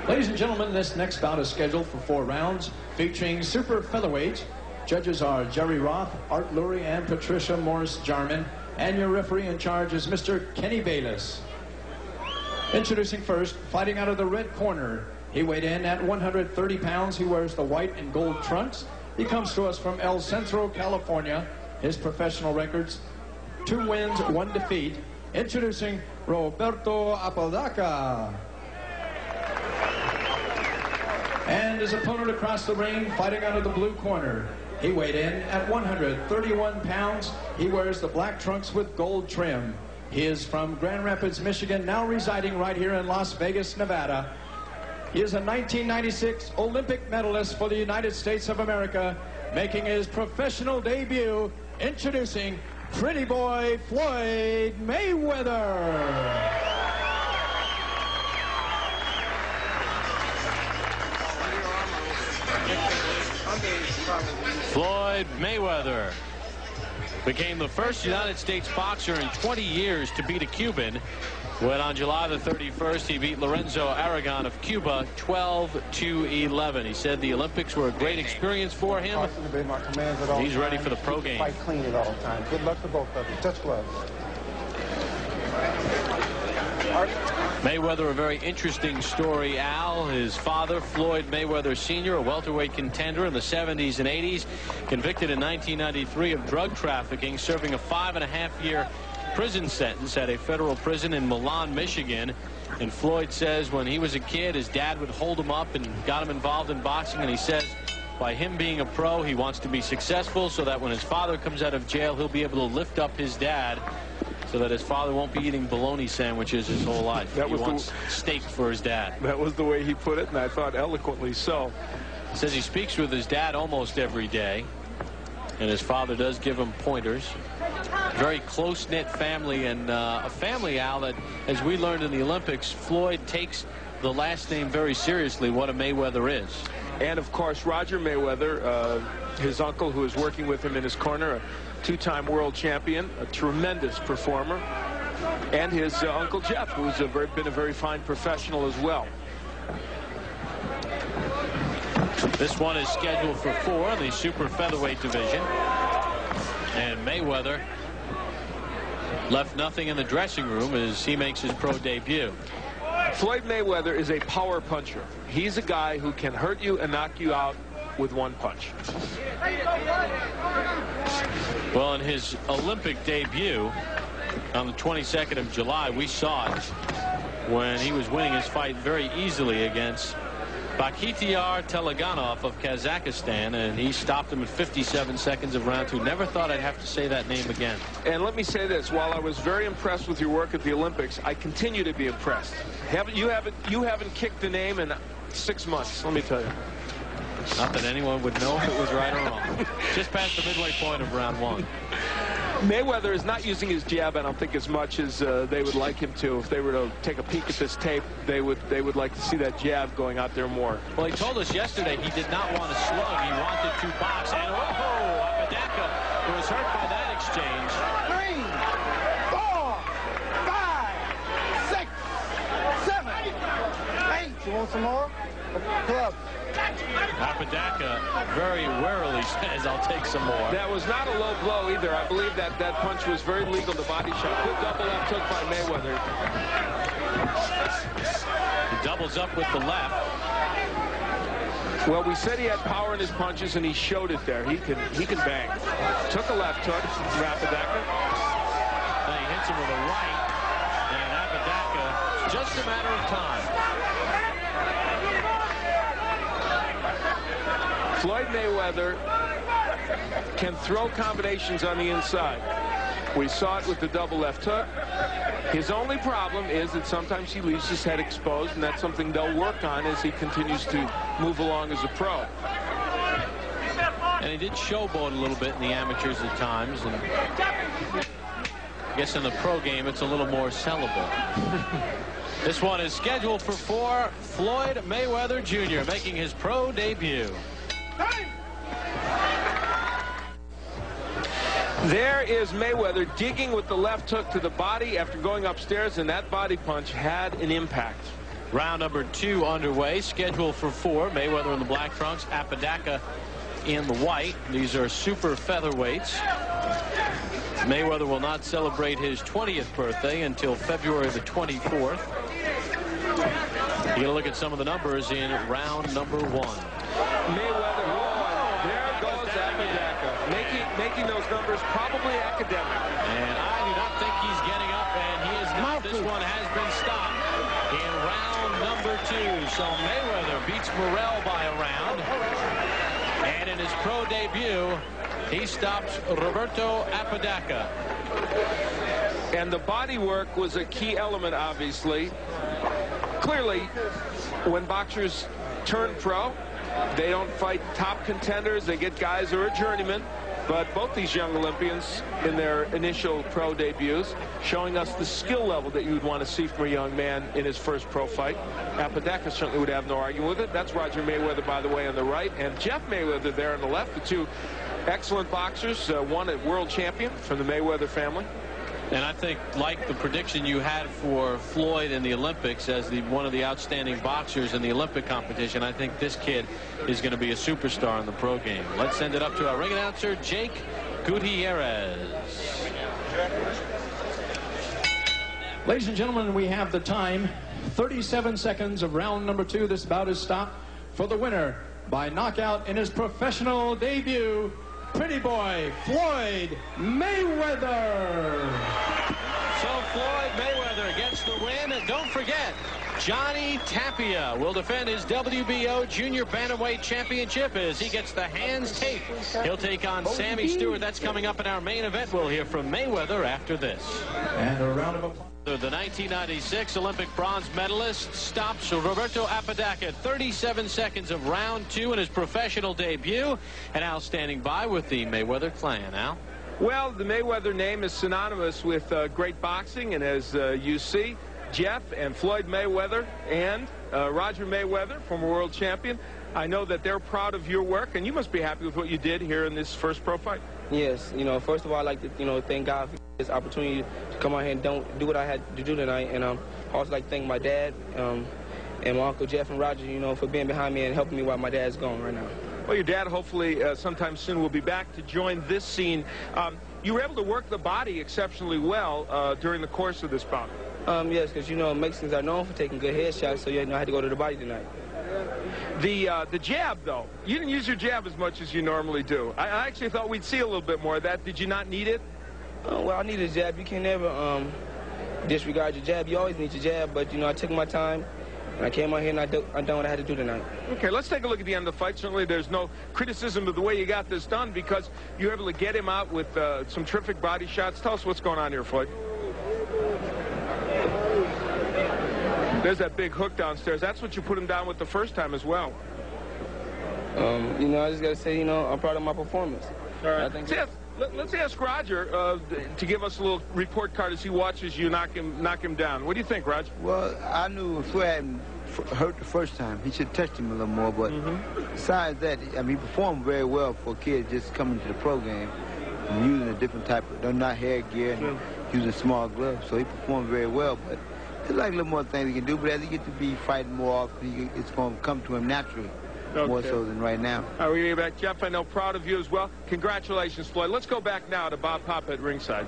Ladies and gentlemen, this next bout is scheduled for 4 rounds, featuring super featherweight. Judges are Jerry Roth, Art Lurie, and Patricia Morris-Jarman. And your referee in charge is Mr. Kenny Bayless. Introducing first, fighting out of the red corner. He weighed in at 130 pounds. He wears the white and gold trunks. He comes to us from El Centro, California. His professional records, 2 wins, 1 defeat. Introducing Roberto Apodaca. And his opponent across the ring, fighting out of the blue corner. He weighed in at 131 pounds. He wears the black trunks with gold trim. He is from Grand Rapids, Michigan, now residing right here in Las Vegas, Nevada. He is a 1996 Olympic medalist for the United States of America, making his professional debut, introducing Pretty Boy Floyd Mayweather. Floyd Mayweather became the first United States boxer in 20 years to beat a Cuban when on July the 31st he beat Lorenzo Aragon of Cuba 12-11. He said the Olympics were a great experience for him. He's ready for the pro game. Fight clean at all times. Good luck to both of you. Touch gloves. Mayweather, a very interesting story, Al. His father, Floyd Mayweather Sr., a welterweight contender in the 70s and 80s, convicted in 1993 of drug trafficking, serving a 5.5-year prison sentence at a federal prison in Milan, Michigan. And Floyd says when he was a kid, his dad would hold him up and got him involved in boxing. And he says by him being a pro, he wants to be successful so that when his father comes out of jail, he'll be able to lift up his dad, so that his father won't be eating bologna sandwiches his whole life. He wants steak for his dad. That was the way he put it, and I thought eloquently so. He says he speaks with his dad almost every day, and his father does give him pointers. Very close-knit family, and a family, Al, that, as we learned in the Olympics, Floyd takes the last name very seriously, what a Mayweather is. And, of course, Roger Mayweather, his uncle, who is working with him in his corner, a 2-time world champion, a tremendous performer, and his Uncle Jeff, who's been a very fine professional as well. This one is scheduled for 4 in the super featherweight division. And Mayweather left nothing in the dressing room as he makes his pro debut. Floyd Mayweather is a power puncher. He's a guy who can hurt you and knock you out with 1 punch. Well, in his Olympic debut on the 22nd of July, we saw it when he was winning his fight very easily against Bakhtiar Teleganov of Kazakhstan, and he stopped him in 57 seconds of round 2. Never thought I'd have to say that name again. And let me say this, while I was very impressed with your work at the Olympics, I continue to be impressed. You haven't kicked the name in 6 months, let me tell you. Not that anyone would know if it was right or wrong. Just past the midway point of round 1. Mayweather is not using his jab, I don't think, as much as they would like him to. If they were to take a peek at this tape, they would like to see that jab going out there more. Well, he told us yesterday he did not want to slug. He wanted to box. And Apodaca was hurt by that exchange. 3, 4, 5, 6, 7, 8. You want some more? Club. Apodaca very warily says, I'll take some more. That was not a low blow either. I believe that punch was very legal, the body shot. Good double left hook by Mayweather. He doubles up with the left. Well, we said he had power in his punches, and he showed it there. He can bang. Took a left hook from Apodaca. Then he hits him with a right, and Apodaca, just a matter of time. Floyd Mayweather can throw combinations on the inside. We saw it with the double left hook. His only problem is that sometimes he leaves his head exposed, and that's something they'll work on as he continues to move along as a pro. And he did showboat a little bit in the amateurs at times, and I guess in the pro game it's a little more sellable. This one is scheduled for 4. Floyd Mayweather Jr. making his pro debut. There is Mayweather digging with the left hook to the body after going upstairs, and that body punch had an impact. Round number 2 underway, scheduled for 4. Mayweather in the black trunks, Apodaca in the white. These are super featherweights. Mayweather will not celebrate his 20th birthday until February the 24th. You get a look at some of the numbers in round number 1. Mayweather, there goes Apodaca, making those numbers probably academic. And I do not think he's getting up, and he is not. This one has been stopped in round number 2. So Mayweather beats Morrell by a round. And in his pro debut, he stops Roberto Apodaca. And the body work was a key element, obviously. Clearly, when boxers turn pro, they don't fight top contenders. They get guys who are journeymen. But both these young Olympians in their initial pro debuts showing us the skill level that you would want to see from a young man in his first pro fight. Apodaca certainly would have no argument with it. That's Roger Mayweather, by the way, on the right, and Jeff Mayweather there on the left. The two excellent boxers, one a world champion from the Mayweather family. And I think, like the prediction you had for Floyd in the Olympics as one of the outstanding boxers in the Olympic competition, I think this kid is going to be a superstar in the pro game. Let's send it up to our ring announcer, Jake Gutierrez. Ladies and gentlemen, we have the time. 37 seconds of round number 2. This bout is stopped for the winner by knockout in his professional debut, Pretty Boy Floyd Mayweather. So Floyd Mayweather gets the win. And don't forget, Johnny Tapia will defend his WBO Junior Bantamweight Championship as he gets the hands taped. He'll take on Sammy Stewart. That's coming up in our main event. We'll hear from Mayweather after this. And a round of applause. The 1996 Olympic bronze medalist stops Roberto Apodaca at 37 seconds of round 2 in his professional debut. And Al standing by with the Mayweather clan. Al? Well, the Mayweather name is synonymous with great boxing, and as you see, Jeff and Floyd Mayweather and Roger Mayweather, former world champion, I know that they're proud of your work, and you must be happy with what you did here in this first pro fight. Yes, first of all, I'd like to, thank God for this opportunity to come out here and do what I had to do tonight. And I also like to thank my dad and my Uncle Jeff and Roger, for being behind me and helping me while my dad's gone right now. Well, your dad hopefully sometime soon will be back to join this scene. You were able to work the body exceptionally well during the course of this bout. Yes, because, Mexicans are known for taking good headshots, so, I had to go to the body tonight. The jab, though, you didn't use your jab as much as you normally do. I actually thought we'd see a little bit more of that. Did you not need it? Well, I need a jab. You can never disregard your jab. You always need your jab, but, I took my time, and I came out here and I done what I had to do tonight. Okay, let's take a look at the end of the fight. Certainly there's no criticism of the way you got this done because you were able to get him out with some terrific body shots. Tell us what's going on here, Floyd. There's that big hook downstairs. That's what you put him down with the first time as well. I just got to say, I'm proud of my performance. All right. Let's ask Roger to give us a little report card as he watches you knock him down. What do you think, Roger? Well, I knew if Floyd hadn't hurt the first time, he should have touched him a little more. But besides that, he performed very well for a kid just coming to the pro game and using a different type of, not hair gear and using small gloves. So he performed very well. But there's like a little more things he can do. But as he gets to be fighting more often, it's going to come to him naturally. Okay. More so than right now. All right, we're going to get back. Jeff, I know, proud of you as well. Congratulations, Floyd. Let's go back now to Bob Papa at ringside.